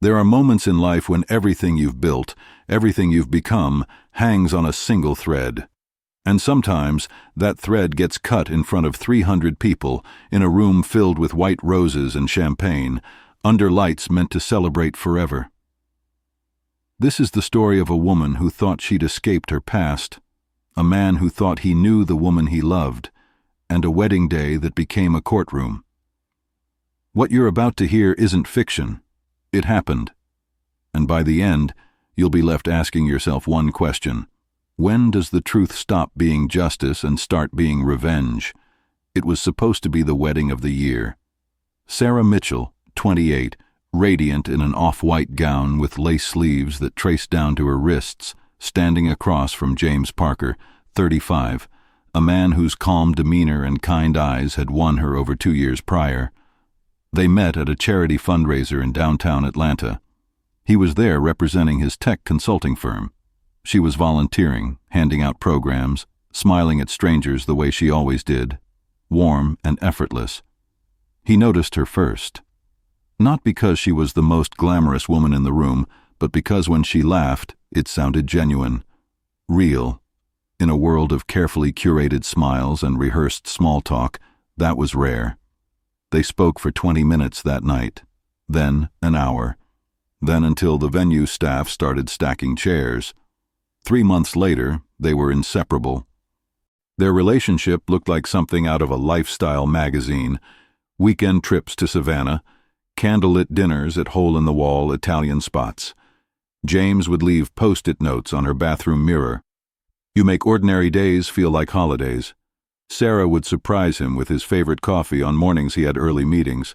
There are moments in life when everything you've built, everything you've become, hangs on a single thread. And sometimes that thread gets cut in front of 300 people in a room filled with white roses and champagne, under lights meant to celebrate forever. This is the story of a woman who thought she'd escaped her past, a man who thought he knew the woman he loved, and a wedding day that became a courtroom. What you're about to hear isn't fiction. It happened. And by the end, you'll be left asking yourself one question. When does the truth stop being justice and start being revenge? It was supposed to be the wedding of the year. Sarah Mitchell, 28, radiant in an off-white gown with lace sleeves that traced down to her wrists, standing across from James Parker, 35, a man whose calm demeanor and kind eyes had won her over 2 years prior. They met at a charity fundraiser in downtown Atlanta. He was there representing his tech consulting firm. She was volunteering, handing out programs, smiling at strangers the way she always did, warm and effortless. He noticed her first. Not because she was the most glamorous woman in the room, but because when she laughed, it sounded genuine, real. In a world of carefully curated smiles and rehearsed small talk, that was rare. They spoke for 20 minutes that night, then an hour, then until the venue staff started stacking chairs. 3 months later, they were inseparable. Their relationship looked like something out of a lifestyle magazine: weekend trips to Savannah, candlelit dinners at hole-in-the-wall Italian spots. James would leave post-it notes on her bathroom mirror. "You make ordinary days feel like holidays." Sarah would surprise him with his favorite coffee on mornings he had early meetings.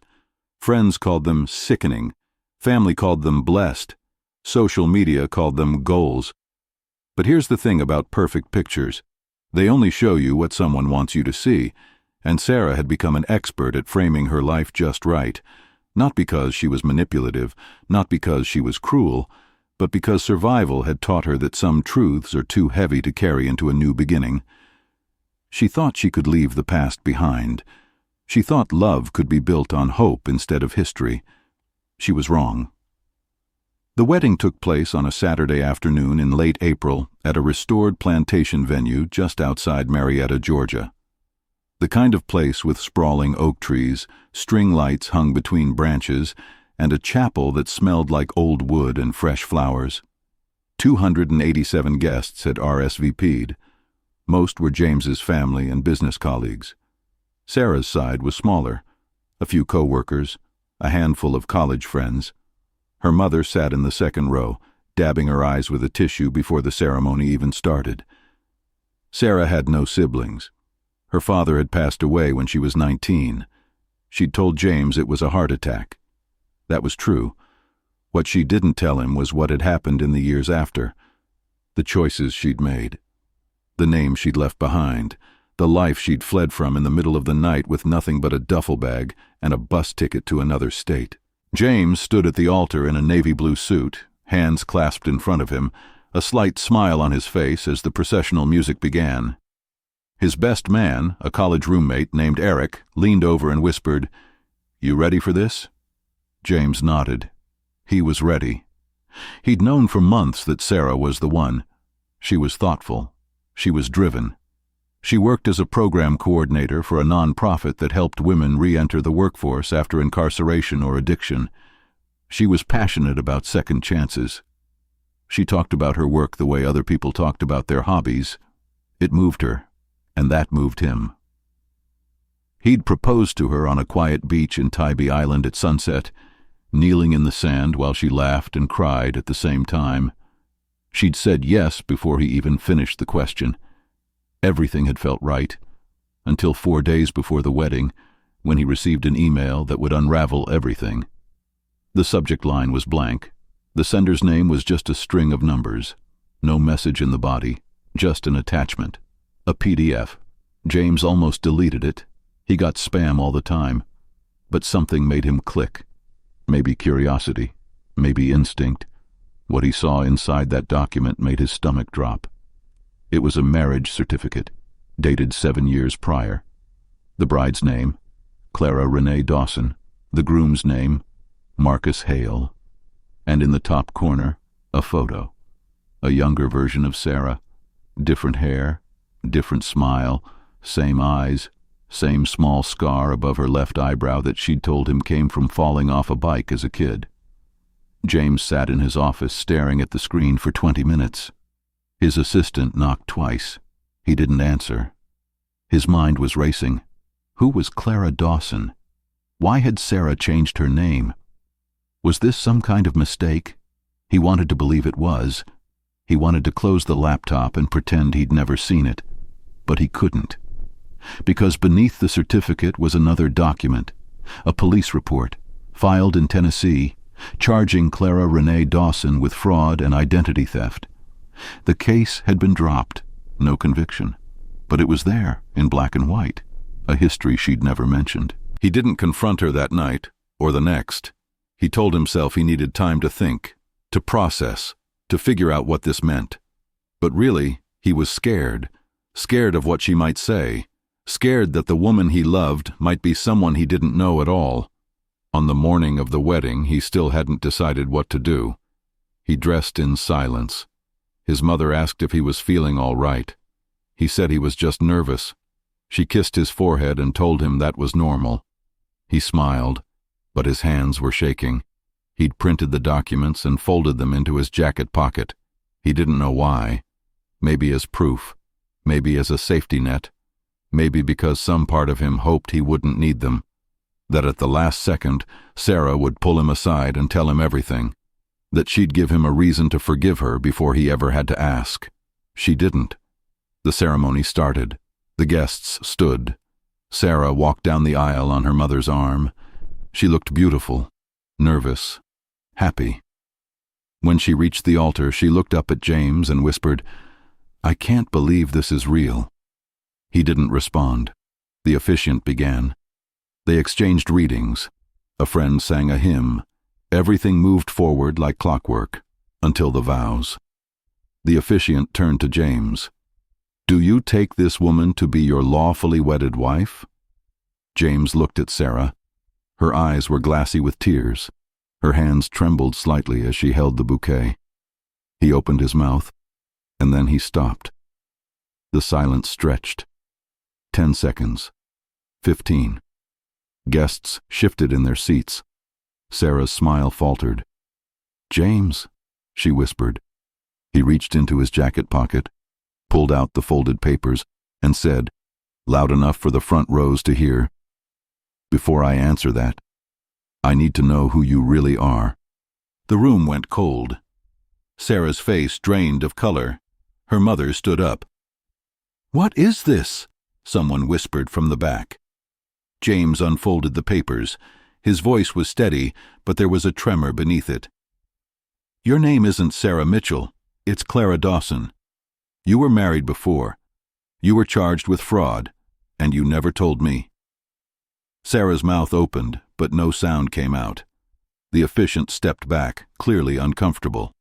Friends called them sickening. Family called them blessed. Social media called them goals. But here's the thing about perfect pictures. They only show you what someone wants you to see, and Sarah had become an expert at framing her life just right, not because she was manipulative, not because she was cruel, but because survival had taught her that some truths are too heavy to carry into a new beginning. She thought she could leave the past behind. She thought love could be built on hope instead of history. She was wrong. The wedding took place on a Saturday afternoon in late April at a restored plantation venue just outside Marietta, Georgia. The kind of place with sprawling oak trees, string lights hung between branches, and a chapel that smelled like old wood and fresh flowers. 287 guests had RSVP'd. Most were James's family and business colleagues. Sarah's side was smaller: a few co-workers, a handful of college friends. Her mother sat in the second row, dabbing her eyes with a tissue before the ceremony even started. Sarah had no siblings. Her father had passed away when she was 19. She'd told James it was a heart attack. That was true. What she didn't tell him was what had happened in the years after, the choices she'd made, the name she'd left behind, the life she'd fled from in the middle of the night with nothing but a duffel bag and a bus ticket to another state. James stood at the altar in a navy blue suit, hands clasped in front of him, a slight smile on his face as the processional music began. His best man, a college roommate named Eric, leaned over and whispered, "You ready for this?" James nodded. He was ready. He'd known for months that Sarah was the one. She was thoughtful. She was driven. She worked as a program coordinator for a nonprofit that helped women re-enter the workforce after incarceration or addiction. She was passionate about second chances. She talked about her work the way other people talked about their hobbies. It moved her, and that moved him. He'd proposed to her on a quiet beach in Tybee Island at sunset, kneeling in the sand while she laughed and cried at the same time. She'd said yes before he even finished the question. Everything had felt right, until 4 days before the wedding, when he received an email that would unravel everything. The subject line was blank. The sender's name was just a string of numbers. No message in the body, just an attachment. A PDF. James almost deleted it. He got spam all the time. But something made him click. Maybe curiosity, maybe instinct. What he saw inside that document made his stomach drop. It was a marriage certificate, dated 7 years prior. The bride's name, Clara Renee Dawson. The groom's name, Marcus Hale. and in the top corner, a photo. A younger version of Sarah. Different hair, different smile, same eyes, same small scar above her left eyebrow that she'd told him came from falling off a bike as a kid. James sat in his office staring at the screen for 20 minutes. His assistant knocked twice. He didn't answer. His mind was racing. Who was Clara Dawson? Why had Sarah changed her name? Was this some kind of mistake? He wanted to believe it was. He wanted to close the laptop and pretend he'd never seen it. But he couldn't. Because beneath the certificate was another document, a police report, filed in Tennessee, charging Clara Renee Dawson with fraud and identity theft. The case had been dropped, no conviction. But it was there, in black and white, a history she'd never mentioned. He didn't confront her that night, or the next. He told himself he needed time to think, to process, to figure out what this meant. But really, he was scared of what she might say, scared that the woman he loved might be someone he didn't know at all. On the morning of the wedding, he still hadn't decided what to do. He dressed in silence. His mother asked if he was feeling all right. He said he was just nervous. She kissed his forehead and told him that was normal. He smiled, but his hands were shaking. He'd printed the documents and folded them into his jacket pocket. He didn't know why. Maybe as proof. Maybe as a safety net. Maybe because some part of him hoped he wouldn't need them. That at the last second, Sarah would pull him aside and tell him everything. That she'd give him a reason to forgive her before he ever had to ask. She didn't. The ceremony started. The guests stood. Sarah walked down the aisle on her mother's arm. She looked beautiful, nervous, happy. When she reached the altar, she looked up at James and whispered, "I can't believe this is real." He didn't respond. The officiant began. They exchanged readings. A friend sang a hymn. Everything moved forward like clockwork, until the vows. The officiant turned to James. "Do you take this woman to be your lawfully wedded wife?" James looked at Sarah. Her eyes were glassy with tears. Her hands trembled slightly as she held the bouquet. He opened his mouth, and then he stopped. The silence stretched. 10 seconds. 15. Guests shifted in their seats. Sarah's smile faltered. "James," she whispered. He reached into his jacket pocket, pulled out the folded papers, and said, loud enough for the front rows to hear, "Before I answer that, I need to know who you really are." The room went cold. Sarah's face drained of color. Her mother stood up. "What is this?" someone whispered from the back. James unfolded the papers. His voice was steady, but there was a tremor beneath it. "Your name isn't Sarah Mitchell. It's Clara Dawson. You were married before. You were charged with fraud, and you never told me." Sarah's mouth opened, but no sound came out. The officiant stepped back, clearly uncomfortable.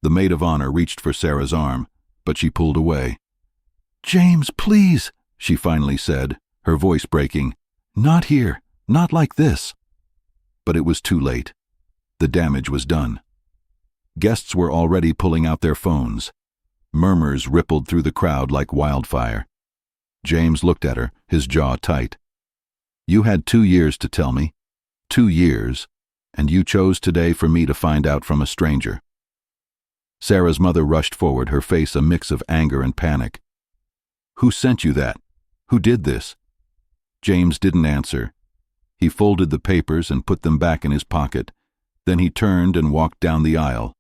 The maid of honor reached for Sarah's arm, but she pulled away. "James, please," she finally said, her voice breaking. "Not here. Not like this." But it was too late. The damage was done. Guests were already pulling out their phones. Murmurs rippled through the crowd like wildfire. James looked at her, his jaw tight. "You had 2 years to tell me. 2 years, and you chose today for me to find out from a stranger." Sarah's mother rushed forward, her face a mix of anger and panic. "Who sent you that? Who did this?" James didn't answer. He folded the papers and put them back in his pocket. Then he turned and walked down the aisle.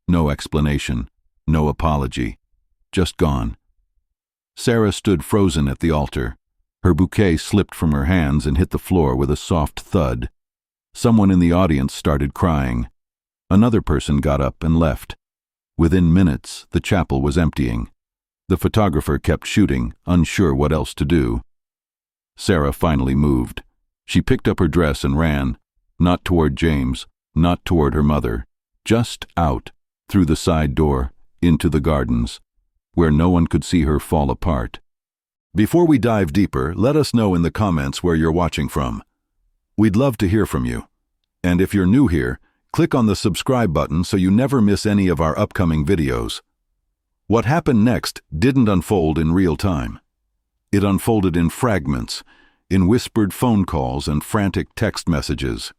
No explanation, no apology. Just gone. Sarah stood frozen at the altar. Her bouquet slipped from her hands and hit the floor with a soft thud. Someone in the audience started crying. Another person got up and left. Within minutes, the chapel was emptying. The photographer kept shooting, unsure what else to do. Sarah finally moved. She picked up her dress and ran, not toward James, not toward her mother, just out, through the side door, into the gardens, where no one could see her fall apart. Before we dive deeper, let us know in the comments where you're watching from. We'd love to hear from you. And if you're new here, Click on the subscribe button so you never miss any of our upcoming videos. What happened next didn't unfold in real time. It unfolded in fragments, in whispered phone calls and frantic text messages.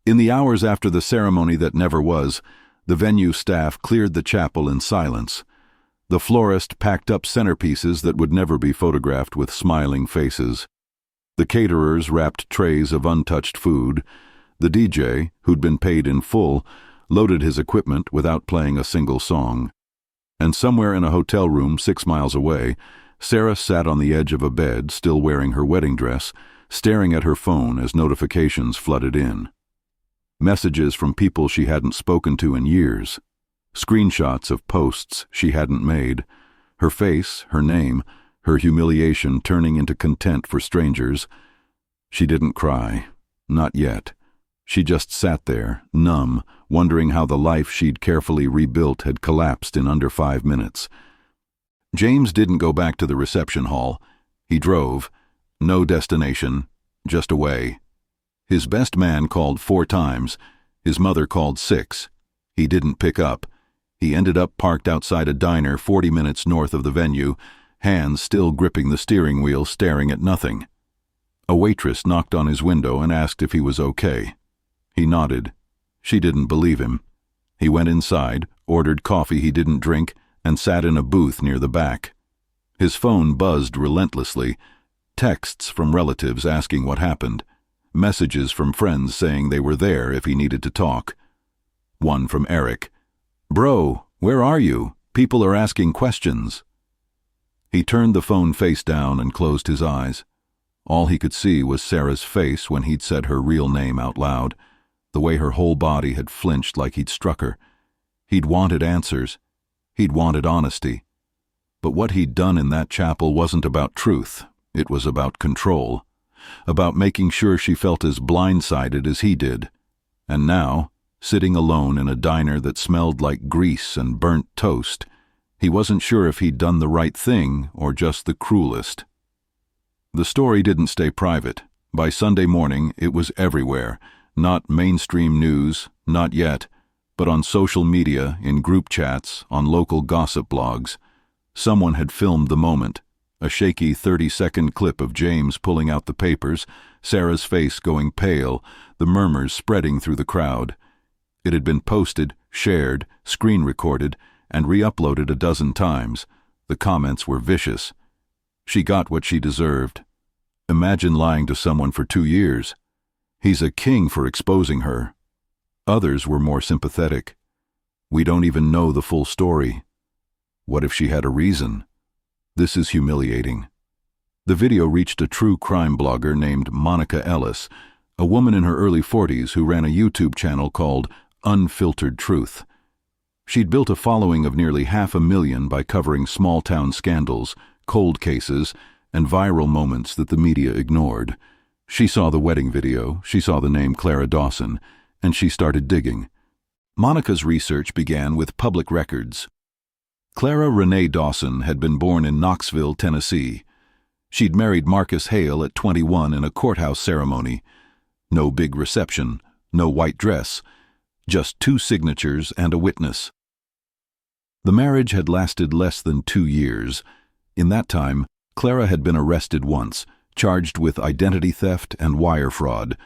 In the hours after the ceremony that never was, the venue staff cleared the chapel in silence. The florist packed up centerpieces that would never be photographed with smiling faces. The caterers wrapped trays of untouched food. The DJ, who'd been paid in full, loaded his equipment without playing a single song. And somewhere in a hotel room 6 miles away, Sarah sat on the edge of a bed, still wearing her wedding dress, staring at her phone as notifications flooded in. Messages from people she hadn't spoken to in years. Screenshots of posts she hadn't made. Her face, her name, her humiliation turning into content for strangers. She didn't cry. Not yet. She just sat there, numb, wondering how the life she'd carefully rebuilt had collapsed in under 5 minutes. James didn't go back to the reception hall. He drove. No destination, just away. His best man called 4 times. His mother called 6. He didn't pick up. He ended up parked outside a diner 40 minutes north of the venue, hands still gripping the steering wheel, staring at nothing. A waitress knocked on his window and asked if he was okay. He nodded. She didn't believe him. He went inside, ordered coffee he didn't drink, and sat in a booth near the back. His phone buzzed relentlessly. Texts from relatives asking what happened. Messages from friends saying they were there if he needed to talk. One from Eric. "Bro, where are you? People are asking questions." He turned the phone face down and closed his eyes. All he could see was Sarah's face when he'd said her real name out loud, the way her whole body had flinched like he'd struck her. He'd wanted answers. He'd wanted honesty. But what he'd done in that chapel wasn't about truth. It was about control. About making sure she felt as blindsided as he did. And now, sitting alone in a diner that smelled like grease and burnt toast, he wasn't sure if he'd done the right thing or just the cruelest. The story didn't stay private. By Sunday morning, it was everywhere. Not mainstream news, not yet, but on social media, in group chats, on local gossip blogs. Someone had filmed the moment. A shaky 30-second clip of James pulling out the papers, Sarah's face going pale, the murmurs spreading through the crowd. It had been posted, shared, screen-recorded, and re-uploaded a dozen times. The comments were vicious. She got what she deserved. Imagine lying to someone for 2 years. He's a king for exposing her. Others were more sympathetic. We don't even know the full story. What if she had a reason? This is humiliating. The video reached a true crime blogger named Monica Ellis, a woman in her early 40s who ran a YouTube channel called Unfiltered Truth. She'd built a following of nearly 500,000 by covering small-town scandals, cold cases, and viral moments that the media ignored. She saw the wedding video, she saw the name Clara Dawson, and she started digging. Monica's research began with public records. Clara Renee Dawson had been born in Knoxville, Tennessee. She'd married Marcus Hale at 21 in a courthouse ceremony. No big reception, no white dress, just 2 signatures and a witness. The marriage had lasted less than 2 years. In that time, Clara had been arrested once, charged with identity theft and wire fraud.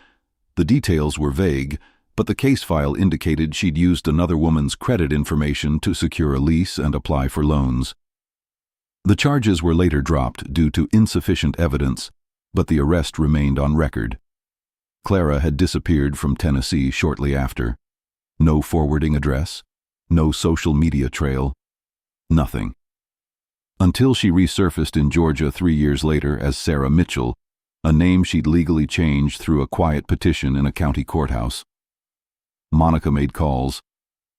The details were vague, but the case file indicated she'd used another woman's credit information to secure a lease and apply for loans. The charges were later dropped due to insufficient evidence, but the arrest remained on record. Clara had disappeared from Tennessee shortly after. No forwarding address, no social media trail, nothing. Until she resurfaced in Georgia 3 years later as Sarah Mitchell, a name she'd legally changed through a quiet petition in a county courthouse. Monica made calls.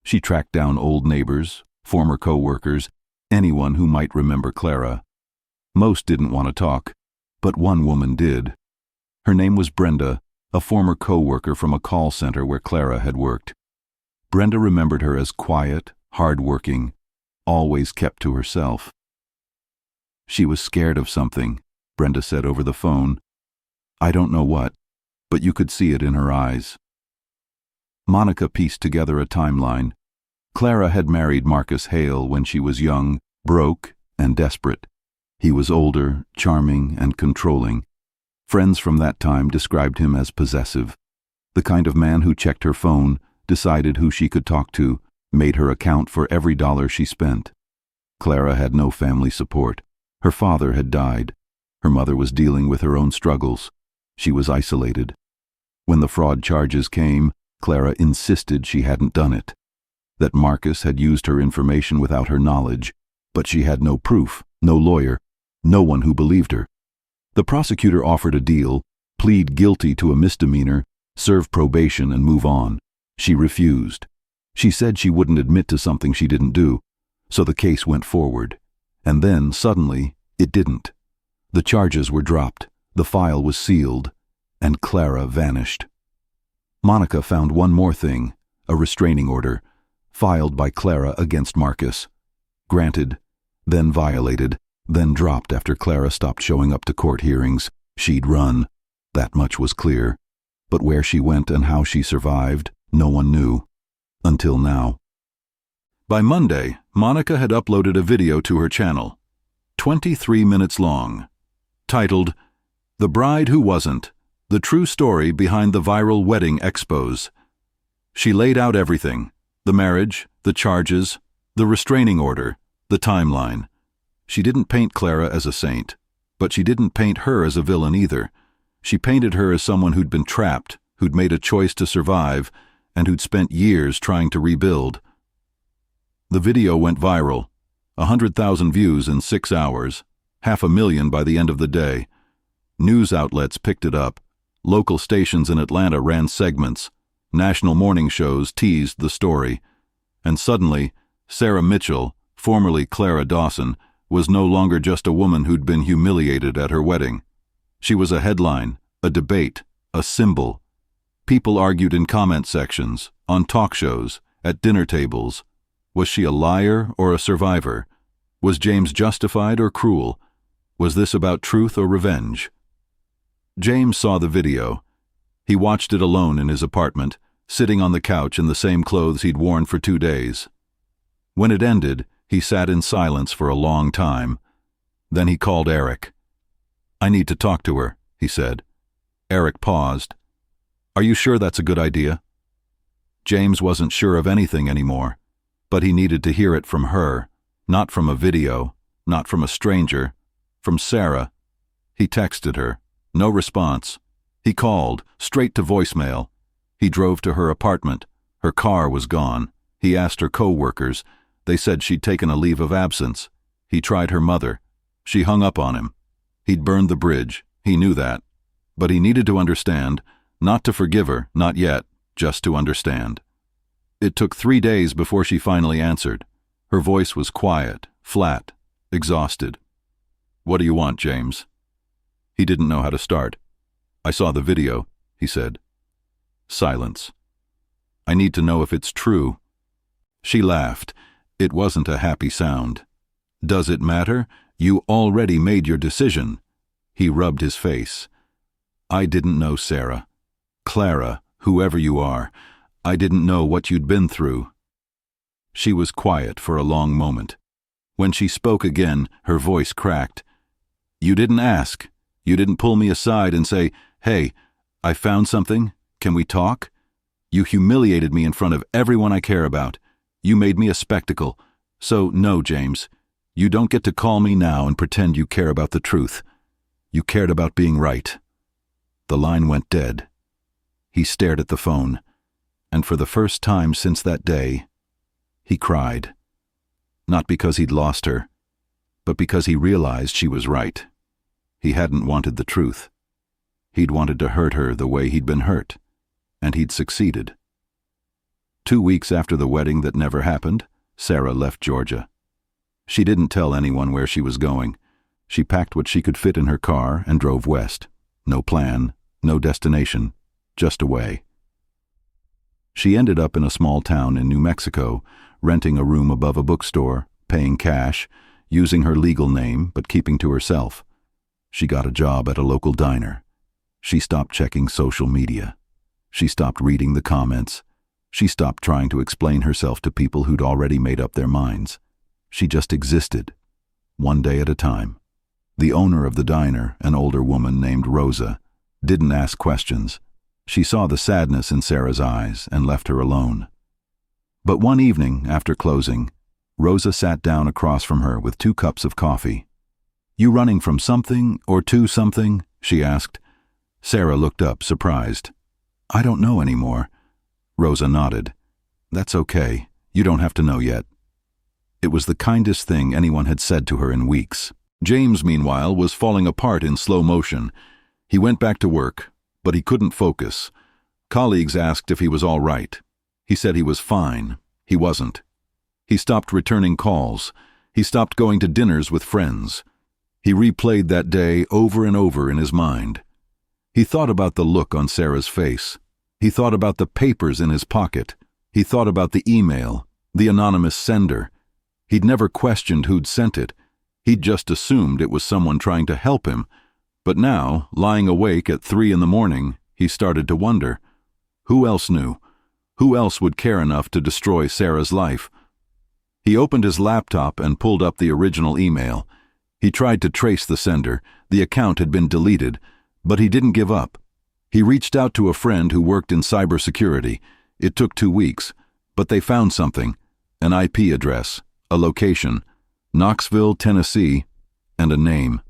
She tracked down old neighbors, former co-workers, anyone who might remember Clara. Most didn't want to talk, but one woman did. Her name was Brenda, a former co-worker from a call center where Clara had worked. Brenda remembered her as quiet, hard-working, always kept to herself. She was scared of something, Brenda said over the phone. I don't know what, but you could see it in her eyes. Monica pieced together a timeline. Clara had married Marcus Hale when she was young, broke, and desperate. He was older, charming, and controlling. Friends from that time described him as possessive. The kind of man who checked her phone, decided who she could talk to, made her account for every dollar she spent. Clara had no family support. Her father had died. Her mother was dealing with her own struggles. She was isolated. When the fraud charges came, Clara insisted she hadn't done it, that Marcus had used her information without her knowledge, but she had no proof, no lawyer, no one who believed her. The prosecutor offered a deal: plead guilty to a misdemeanor, serve probation, and move on. She refused. She said she wouldn't admit to something she didn't do, so the case went forward. And then, suddenly, it didn't. The charges were dropped, the file was sealed, and Clara vanished. Monica found one more thing: a restraining order, filed by Clara against Marcus. Granted, then violated, then dropped after Clara stopped showing up to court hearings. She'd run. That much was clear. But where she went and how she survived, no one knew. Until now. By Monday, Monica had uploaded a video to her channel, 23 minutes long, titled, "The Bride Who Wasn't, The True Story Behind the Viral Wedding Expose." She laid out everything: the marriage, the charges, the restraining order, the timeline. She didn't paint Clara as a saint, but she didn't paint her as a villain either. She painted her as someone who'd been trapped, who'd made a choice to survive, and who'd spent years trying to rebuild. The video went viral, 100,000 views in 6 hours, 500,000 by the end of the day. News outlets picked it up. Local stations in Atlanta ran segments. National morning shows teased the story. And suddenly, Sarah Mitchell, formerly Clara Dawson, was no longer just a woman who'd been humiliated at her wedding. She was a headline, a debate, a symbol. People argued in comment sections, on talk shows, at dinner tables. Was she a liar or a survivor? Was James justified or cruel? Was this about truth or revenge? James saw the video. He watched it alone in his apartment, sitting on the couch in the same clothes he'd worn for 2 days. When it ended, he sat in silence for a long time. Then he called Eric. "I need to talk to her," he said. Eric paused. "Are you sure that's a good idea?" James wasn't sure of anything anymore, but he needed to hear it from her, not from a video, not from a stranger, from Sarah. He texted her. No response. He called, straight to voicemail. He drove to her apartment. Her car was gone. He asked her co-workers. They said she'd taken a leave of absence. He tried her mother. She hung up on him. He'd burned the bridge. He knew that. But he needed to understand, not to forgive her, not yet, just to understand. It took 3 days before she finally answered. Her voice was quiet, flat, exhausted. "What do you want, James?" He didn't know how to start. "I saw the video," he said. Silence. "I need to know if it's true." She laughed. It wasn't a happy sound. "Does it matter? You already made your decision." He rubbed his face. "I didn't know, Sarah. Clara, whoever you are, I didn't know what you'd been through." She was quiet for a long moment. When she spoke again, her voice cracked. "You didn't ask. You didn't pull me aside and say, 'Hey, I found something. Can we talk?' You humiliated me in front of everyone I care about. You made me a spectacle. So, no, James, you don't get to call me now and pretend you care about the truth. You cared about being right." The line went dead. He stared at the phone, and for the first time since that day, he cried. Not because he'd lost her, but because he realized she was right. He hadn't wanted the truth. He'd wanted to hurt her the way he'd been hurt, and he'd succeeded. 2 weeks after the wedding that never happened, Sarah left Georgia. She didn't tell anyone where she was going. She packed what she could fit in her car and drove west. No plan, no destination, just away. She ended up in a small town in New Mexico, renting a room above a bookstore, paying cash, using her legal name but keeping to herself. She got a job at a local diner. She stopped checking social media. She stopped reading the comments. She stopped trying to explain herself to people who'd already made up their minds. She just existed, one day at a time. The owner of the diner, an older woman named Rosa, didn't ask questions. She saw the sadness in Sarah's eyes and left her alone. But one evening, after closing, Rosa sat down across from her with 2 cups of coffee. "You running from something or to something?" she asked. Sarah looked up, surprised. "I don't know anymore." Rosa nodded. "That's okay. You don't have to know yet." It was the kindest thing anyone had said to her in weeks. James, meanwhile, was falling apart in slow motion. He went back to work, but he couldn't focus. Colleagues asked if he was all right. He said he was fine. He wasn't. He stopped returning calls. He stopped going to dinners with friends. He replayed that day over and over in his mind. He thought about the look on Sarah's face. He thought about the papers in his pocket. He thought about the email, the anonymous sender. He'd never questioned who'd sent it. He'd just assumed it was someone trying to help him. But now, lying awake at 3 a.m, he started to wonder. Who else knew? Who else would care enough to destroy Sarah's life? He opened his laptop and pulled up the original email. He tried to trace the sender. The account had been deleted, but he didn't give up. He reached out to a friend who worked in cybersecurity. It took 2 weeks, but they found something: an IP address, a location, Knoxville, Tennessee, and a name: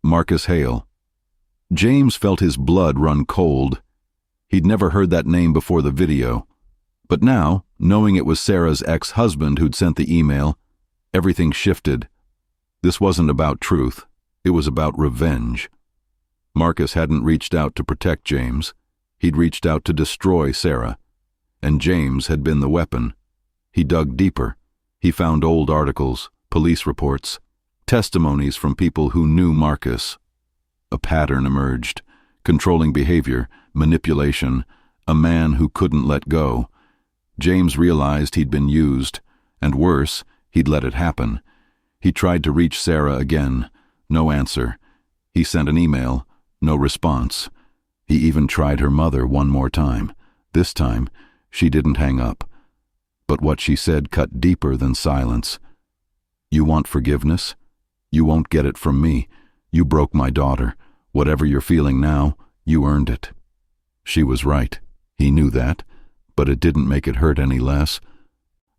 Marcus Hale. James felt his blood run cold. He'd never heard that name before the video. But now, knowing it was Sarah's ex-husband who'd sent the email, everything shifted. This wasn't about truth. It was about revenge. Marcus hadn't reached out to protect James. He'd reached out to destroy Sarah. And James had been the weapon. He dug deeper. He found old articles, police reports, testimonies from people who knew Marcus. A pattern emerged: controlling behavior, manipulation, a man who couldn't let go. James realized he'd been used, and worse, he'd let it happen. He tried to reach Sarah again. No answer. He sent an email. No response. He even tried her mother one more time. This time, she didn't hang up. But what she said cut deeper than silence. "You want forgiveness? You won't get it from me. You broke my daughter. Whatever you're feeling now, you earned it." She was right. He knew that, but it didn't make it hurt any less.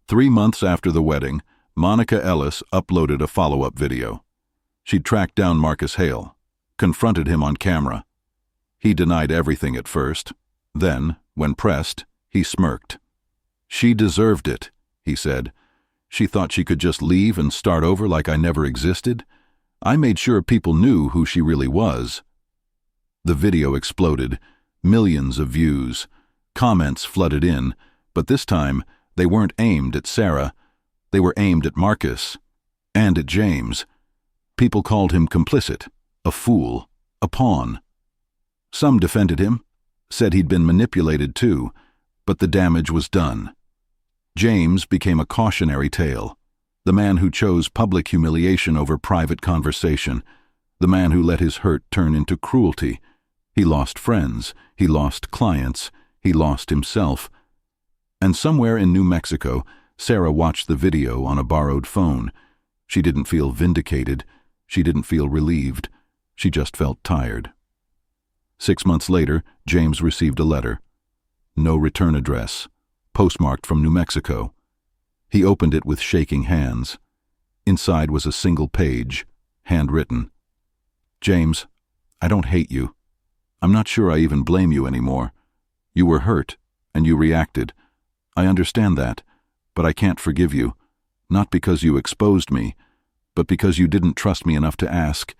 3 months after the wedding, Monica Ellis uploaded a follow-up video. She'd tracked down Marcus Hale, confronted him on camera. He denied everything at first. Then, when pressed, he smirked. "She deserved it," he said. "She thought she could just leave and start over like I never existed. I made sure people knew who she really was." The video exploded. Millions of views. Comments flooded in, but this time they weren't aimed at Sarah. They were aimed at Marcus. And at James. People called him complicit, a fool, a pawn. Some defended him, said he'd been manipulated too, but the damage was done. James became a cautionary tale, the man who chose public humiliation over private conversation, the man who let his hurt turn into cruelty. He lost friends, he lost clients, he lost himself. And somewhere in New Mexico, Sarah watched the video on a borrowed phone. She didn't feel vindicated. She didn't feel relieved. She just felt tired. 6 months later, James received a letter. No return address, postmarked from New Mexico. He opened it with shaking hands. Inside was a single page, handwritten. "James, I don't hate you. I'm not sure I even blame you anymore. You were hurt, and you reacted. I understand that, but I can't forgive you. Not because you exposed me, but because you didn't trust me enough to ask.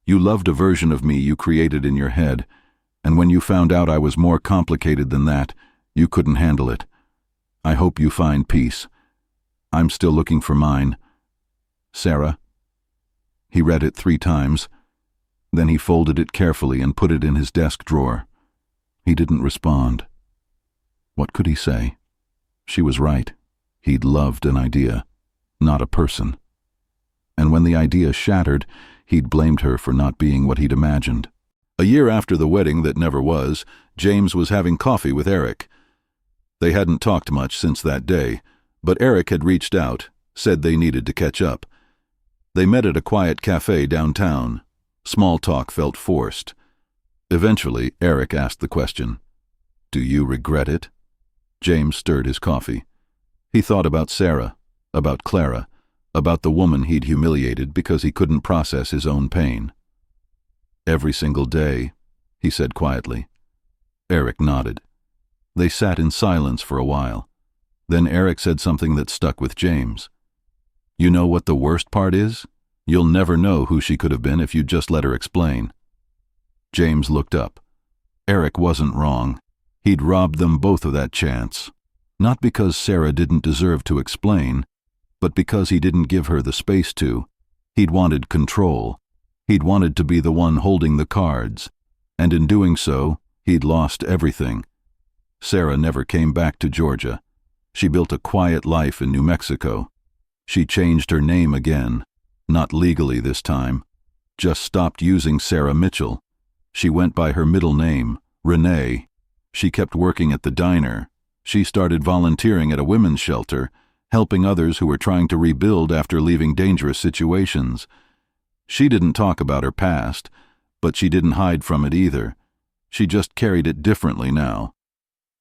You loved a version of me you created in your head, and when you found out I was more complicated than that, you couldn't handle it. I hope you find peace. I'm still looking for mine. Sarah." He read it 3 times. Then he folded it carefully and put it in his desk drawer. He didn't respond. What could he say? She was right. He'd loved an idea, not a person. And when the idea shattered, he'd blamed her for not being what he'd imagined. A year after the wedding that never was, James was having coffee with Eric. They hadn't talked much since that day, but Eric had reached out, said they needed to catch up. They met at a quiet cafe downtown. Small talk felt forced. Eventually, Eric asked the question, "Do you regret it?" James stirred his coffee. He thought about Sarah, about Clara, about the woman he'd humiliated because he couldn't process his own pain. "Every single day," he said quietly. Eric nodded. They sat in silence for a while. Then Eric said something that stuck with James. "You know what the worst part is? You'll never know who she could have been if you just let her explain." James looked up. Eric wasn't wrong. He'd robbed them both of that chance. Not because Sarah didn't deserve to explain, but because he didn't give her the space to. He'd wanted control. He'd wanted to be the one holding the cards. And in doing so, he'd lost everything. Sarah never came back to Georgia. She built a quiet life in New Mexico. She changed her name again. Not legally this time. Just stopped using Sarah Mitchell. She went by her middle name, Renee. She kept working at the diner. She started volunteering at a women's shelter, helping others who were trying to rebuild after leaving dangerous situations. She didn't talk about her past, but she didn't hide from it either. She just carried it differently now.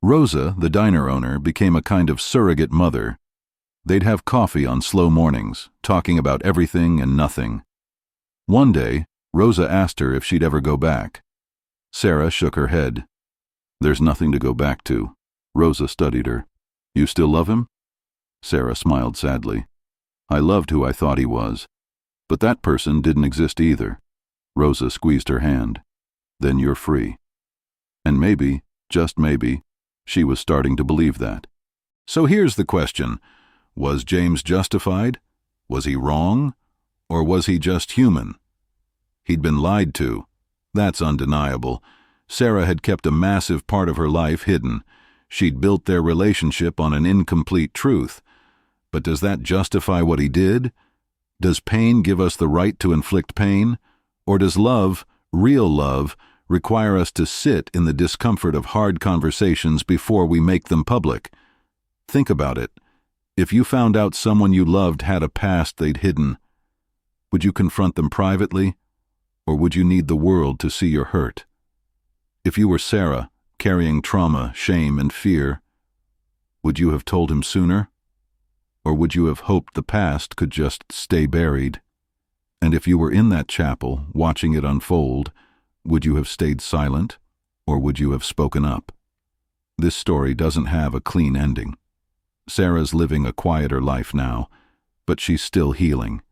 Rosa, the diner owner, became a kind of surrogate mother. They'd have coffee on slow mornings, talking about everything and nothing. One day, Rosa asked her if she'd ever go back. Sarah shook her head. "There's nothing to go back to." Rosa studied her. "You still love him?" Sarah smiled sadly. "I loved who I thought he was. But that person didn't exist either." Rosa squeezed her hand. "Then you're free." And maybe, just maybe, she was starting to believe that. So here's the question. Was James justified? Was he wrong? Or was he just human? He'd been lied to. That's undeniable. Sarah had kept a massive part of her life hidden. She'd built their relationship on an incomplete truth. But does that justify what he did? Does pain give us the right to inflict pain? Or does love, real love, require us to sit in the discomfort of hard conversations before we make them public? Think about it. If you found out someone you loved had a past they'd hidden, would you confront them privately? Or would you need the world to see your hurt? If you were Sarah, carrying trauma, shame, and fear, would you have told him sooner? Or would you have hoped the past could just stay buried? And if you were in that chapel, watching it unfold, would you have stayed silent, or would you have spoken up? This story doesn't have a clean ending. Sarah's living a quieter life now, but she's still healing.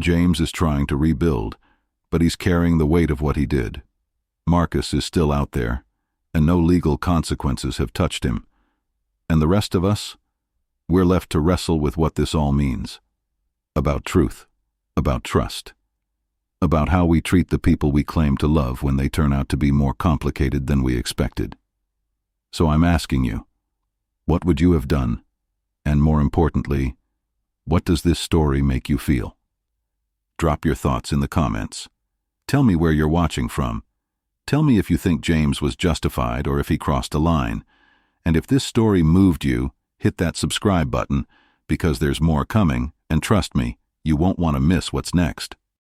James is trying to rebuild, but he's carrying the weight of what he did. Marcus is still out there, and no legal consequences have touched him. And the rest of us, we're left to wrestle with what this all means. About truth, about trust, about how we treat the people we claim to love when they turn out to be more complicated than we expected. So I'm asking you, what would you have done? And more importantly, what does this story make you feel? Drop your thoughts in the comments. Tell me where you're watching from. Tell me if you think James was justified or if he crossed a line. And if this story moved you, hit that subscribe button, because there's more coming, and trust me, you won't want to miss what's next.